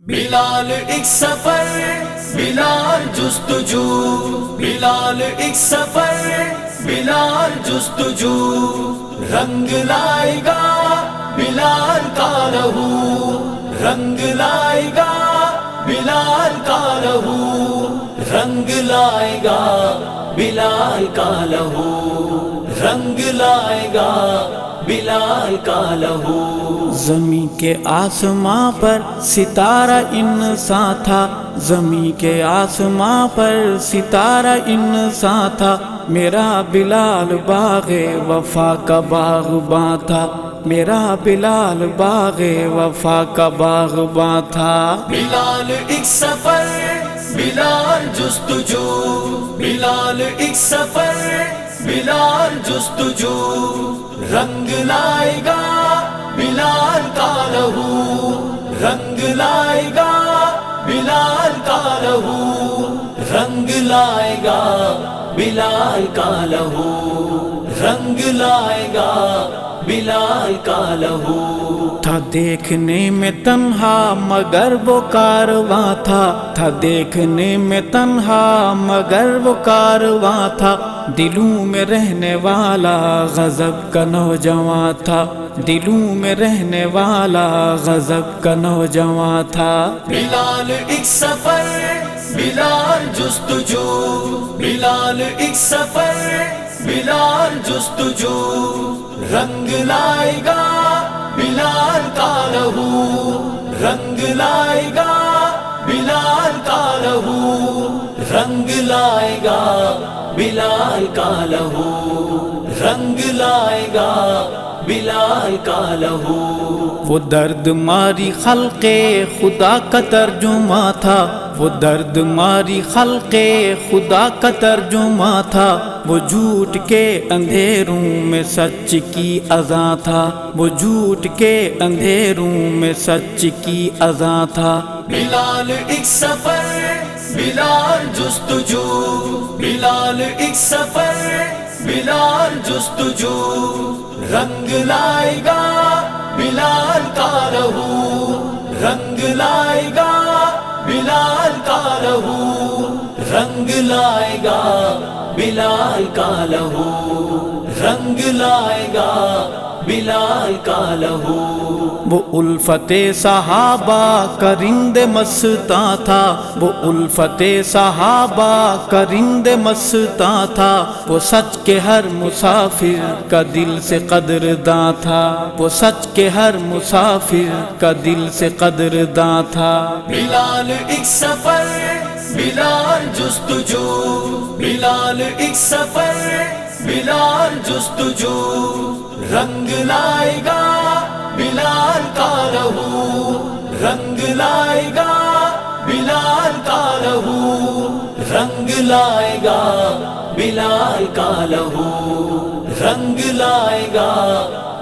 بلال ایک سفر، بلال جستجو، بلال ایک سفر، بلال جستجو، رنگ لائے گا بلال کا لہو، رنگ لائے گا بلال کا لہو، رنگ لائے گا بلال کا لہو، رنگ لائے گا بلال کا لہو۔ زمین کے آسماں پر ستارہ انسان تھا، زمین کے آسماں پر ستارہ انسان تھا، میرا بلال باغ وفا کا باغباں تھا، میرا بلال باغ وفا کا باغباں تھا۔ بلال ایک سفر، بلال جستجو، بلال ایک سفر، بلال جستجو، رنگ لائے گا بلال کا لہو، رنگ لائے گا بلال کا لہو، رنگ لائے گا بلال کا لہو، رنگ لائے گا بلال کا لہو۔ تھا دیکھنے میں تنہا مگر وہ کارواں تھا دیکھنے میں تنہا مگر وہ کارواں تھا، دلوں میں رہنے والا غضب کا نوجواں تھا، دلوں میں رہنے والا غضب کا نوجواں تھا۔ بلال ایک سفر، بلال جستجو، بلال ایک سفر، بلال جستجو، رنگ لائے گا بلال کا لہو، رنگ لائے گا بلال کا لہو، رنگ لائے گا بلال کا لہو، رنگ لائے گا بلال کا لہو۔ وہ درد ماری خلق خدا کا ترجمہ تھا، وہ درد ماری خلق خدا کا ترجمہ تھا، وہ جھوٹ کے اندھیروں میں سچ کی اذاں تھا، وہ جھوٹ کے اندھیروں میں سچ کی اذاں تھا۔ بلال ایک سفر، بلال جستجو، بلال ایک سفر، بلال جستجو، رنگ لائے گا بلال کا لہو، رنگ لائے گا بلال کا لہو، رنگ لائے گا بلال کا لہو، رنگ لائے گا بلال کا لہو۔ وہ الفت صحابہ کا رند مستاں تھا، وہ الفت صحابہ کا رند مستاں تھا، وہ سچ کے ہر مسافر کا دل سے قدرداں تھا، وہ سچ کے ہر مسافر کا دل سے قدرداں تھا۔ بلال ایک سفر، بلال جستجو، بلال ایک سفر، بلال جستجو، رنگ لائے گا بلال کا لہو، رنگ لائے گا بلال کا لہو، رنگ لائے گا بلال کا لہو، رنگ لائے گا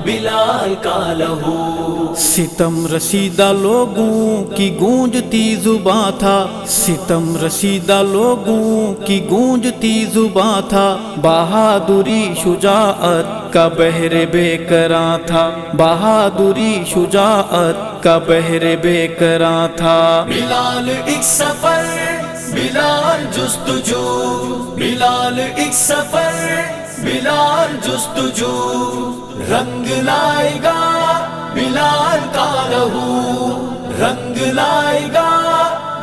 بلال کا لہو۔ ستم رسیدہ لوگوں کی گونجتی زباں تھا، ستم رسیدہ لوگوں کی گونجتی زباں تھا، بہادری شجاعت کا بحر بے کراں تھا، بہادری شجاعت کا بحر بے کراں تھا۔ بلال ایک سفر، بلال جستجو، بلال ایک سفر، بلال جستجو، رنگ لائے گا بلال کا لہو، رنگ لائے گا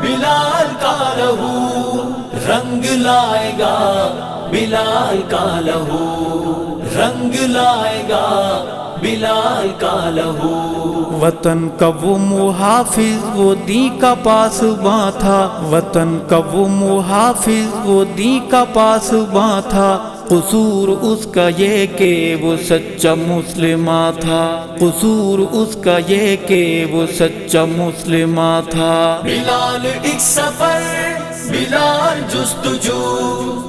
بلال کا لہو، رنگ لائے گا بلال کا لہو، رنگ لائے گا بلال کا لہو۔ وطن کا وہ محافظ وہ دین کا پاسباں تھا، وطن کا وہ محافظ وہ دین کا پاسباں تھا، قصور اس کا یہ کہ وہ سچا مسلمہ تھا، قصور اس کا یہ کہ وہ سچا مسلمہ تھا۔ بلال ایک سفر، بلال جستجو،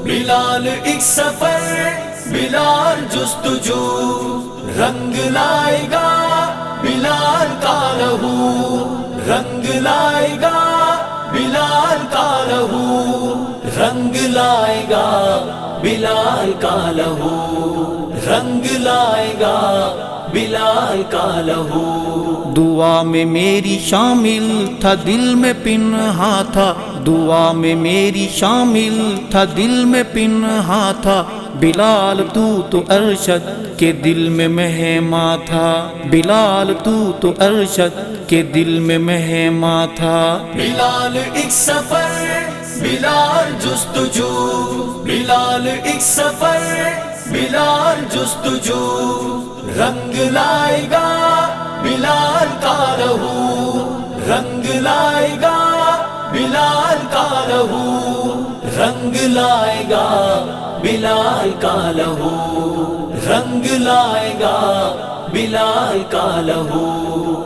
بلال ایک سفر، بلال جستجو، رنگ لائے گا بلال کا لہو، رنگ لائے گا بلال کا لہو، رنگ لائے گا بلال کا لہو، رنگ لائے گا بلال کا لہو، دعا میں میری شامل تھا دل میں پنہا تھا، دعا میں میری شامل تھا دل میں پنہا تھا، بلال تو ارشد کے دل میں مہما تھا، بلال تو ارشد کے دل میں مہما تھا۔ بلال ایک سفر، بلال جستجو، بلال ایک سفر، بلال جستجو، رنگ لائے گا بلال کا لہو، رنگ لائے گا بلال کا لہو، رنگ لائے گا بلال کا لہو، رنگ لائے گا بلال کا لہو۔